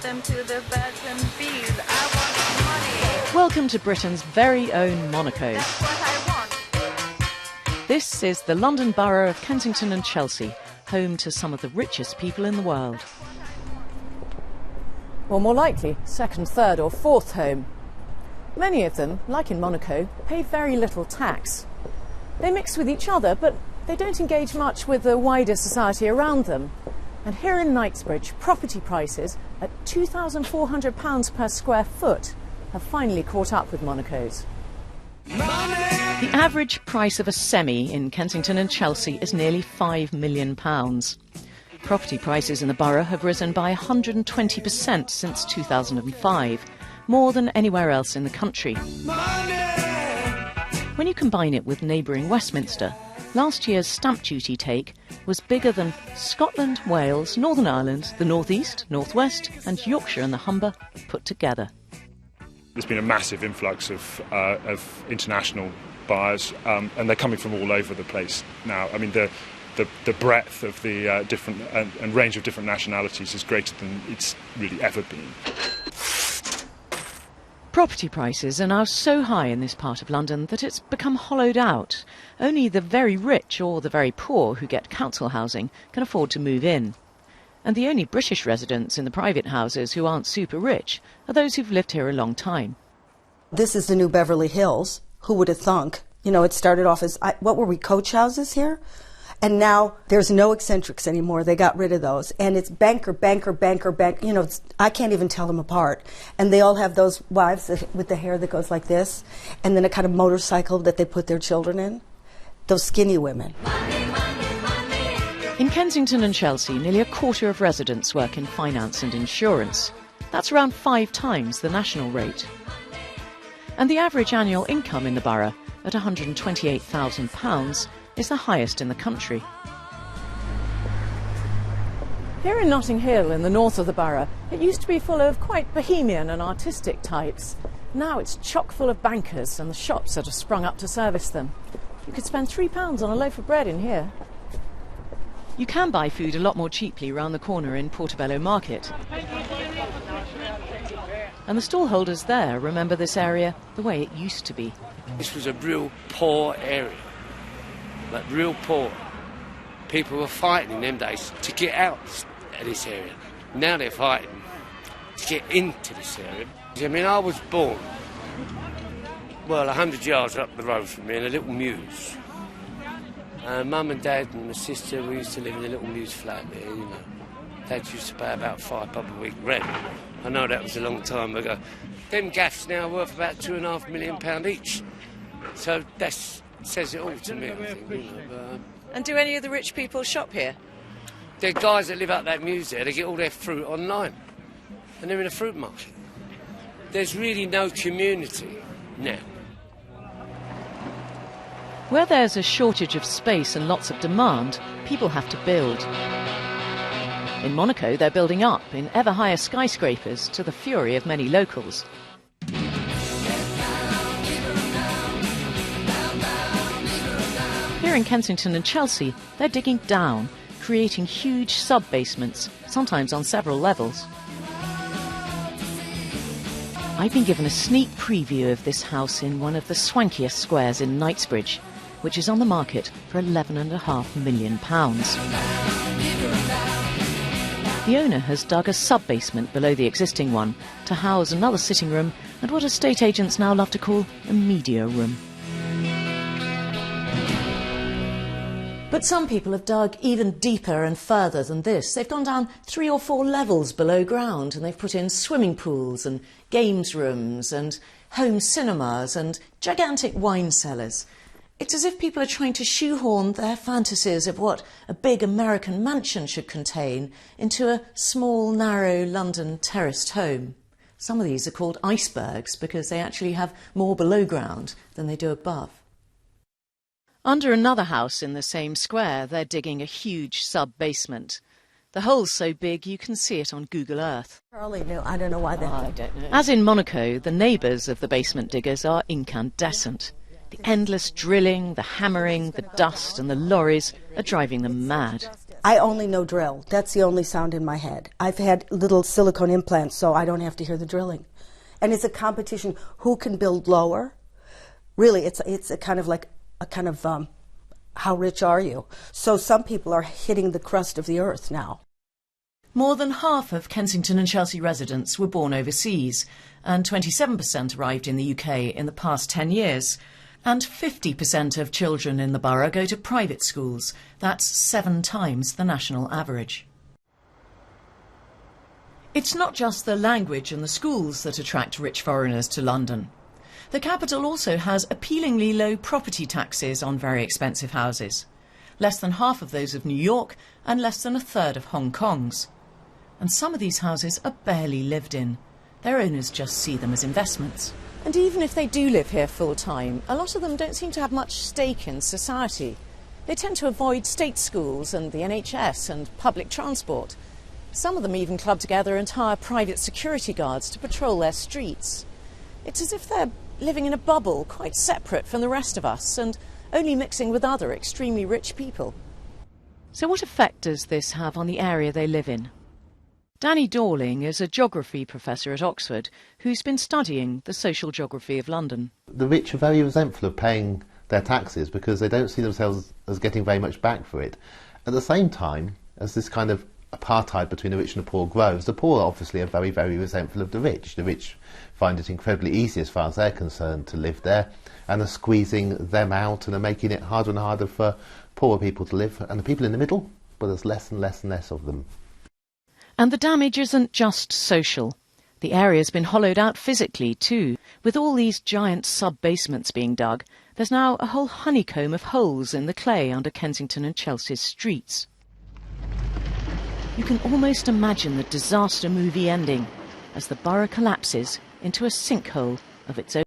them to the birds and bees. I want money. Welcome to Britain's very own Monaco. That's what I want. This is the London Borough of Kensington and Chelsea, home to some of the richest people in the world. Or more likely, second, third or fourth home. Many of them, like in Monaco, pay very little tax. They mix with each other, but they don't engage much with the wider society around them. And here in Knightsbridge, property prices at £2,400 per square foot have finally caught up with Monaco's. The average price of a semi in Kensington and Chelsea is nearly £5 million. Property prices in the borough have risen by 120% since 2005, more than anywhere else in the country. When you combine it with neighbouring Westminster, last year's stamp duty take was bigger than Scotland, Wales, Northern Ireland, the North East, North West and Yorkshire and the Humber put together. There's been a massive influx of international buyers, and they're coming from all over the place now. I mean, the breadth of the different and range of different nationalities is greater than it's really ever been. Property prices are now so high in this part of London that it's become hollowed out. Only the very rich or the very poor who get council housing can afford to move in. And the only British residents in the private houses who aren't super rich are those who've lived here a long time. This is the new Beverly Hills. Who would have thunk? You know, it started off as, what were we, coach houses here? And now there's no eccentrics anymore. They got rid of those. And it's banker. You know, I can't even tell them apart. And they all have those wives with the hair that goes like this, and then a kind of motorcycle that they put their children in. Those skinny women. In Kensington and Chelsea, nearly a quarter of residents work in finance and insurance. That's around 5 times the national rate. And the average annual income in the borough, at £128,000, is the highest in the country. Here in Notting Hill, in the north of the borough, it used to be full of quite bohemian and artistic types. Now it's chock full of bankers and the shops that have sprung up to service them. You could spend £3 on a loaf of bread in here. You can buy food a lot more cheaply round the corner in Portobello Market. And the stallholders there remember this area the way it used to be. This was a real poor area, like real poor. People were fighting in them days to get out of this area. Now they're fighting to get into this area. I mean, I was born, 100 yards up the road from me in a little mews. Mum and Dad and my sister, we used to live in a little mews flat there, you know. Dad used to pay about £5 a week rent. I know that was a long time ago. Them gaffs now are worth about £2.5 million each. So that says it all to me, I think, you know. And do any of the rich people shop here? They're guys that live up that mews there, they get all their fruit online. And they're in a fruit market. There's really no community now. Where there's a shortage of space and lots of demand, people have to build. In Monaco, they're building up in ever higher skyscrapers to the fury of many locals. Here in Kensington and Chelsea, they're digging down, creating huge sub-basements, sometimes on several levels. I've been given a sneak preview of this house in one of the swankiest squares in Knightsbridge, which is on the market for £11.5 million. The owner has dug a sub-basement below the existing one to house another sitting room and what estate agents now love to call a media room. But some people have dug even deeper and further than this. They've gone down 3 or 4 levels below ground and they've put in swimming pools and games rooms and home cinemas and gigantic wine cellars. It's as if people are trying to shoehorn their fantasies of what a big American mansion should contain into a small, narrow London terraced home. Some of these are called icebergs because they actually have more below ground than they do above. Under another house in the same square, they're digging a huge sub-basement. The hole's so big you can see it on Google Earth. Charlie knew. I don't know why that. I don't know. As in Monaco, the neighbours of the basement diggers are incandescent. The endless drilling, the hammering, the dust and the lorries are driving them mad. I only know drill. That's the only sound in my head. I've had little silicone implants, so I don't have to hear the drilling. And it's a competition. Who can build lower? Really, it's a kind of how rich are you? So some people are hitting the crust of the earth now. More than half of Kensington and Chelsea residents were born overseas, and 27% arrived in the UK in the past 10 years. And 50% of children in the borough go to private schools. That's 7 times the national average. It's not just the language and the schools that attract rich foreigners to London. The capital also has appealingly low property taxes on very expensive houses. Less than half of those of New York and less than a third of Hong Kong's. And some of these houses are barely lived in. Their owners just see them as investments. And even if they do live here full-time, a lot of them don't seem to have much stake in society. They tend to avoid state schools and the NHS and public transport. Some of them even club together and hire private security guards to patrol their streets. It's as if they're living in a bubble, quite separate from the rest of us, and only mixing with other extremely rich people. So what effect does this have on the area they live in? Danny Dorling is a geography professor at Oxford who's been studying the social geography of London. The rich are very resentful of paying their taxes because they don't see themselves as getting very much back for it. At the same time, as this kind of apartheid between the rich and the poor grows, the poor obviously are very, very resentful of the rich. The rich find it incredibly easy as far as they're concerned to live there and are squeezing them out and are making it harder and harder for poorer people to live. And the people in the middle, well, there's less and less and less of them. And the damage isn't just social. The area's been hollowed out physically too. With all these giant sub-basements being dug, there's now a whole honeycomb of holes in the clay under Kensington and Chelsea's streets. You can almost imagine the disaster movie ending as the borough collapses into a sinkhole of its own.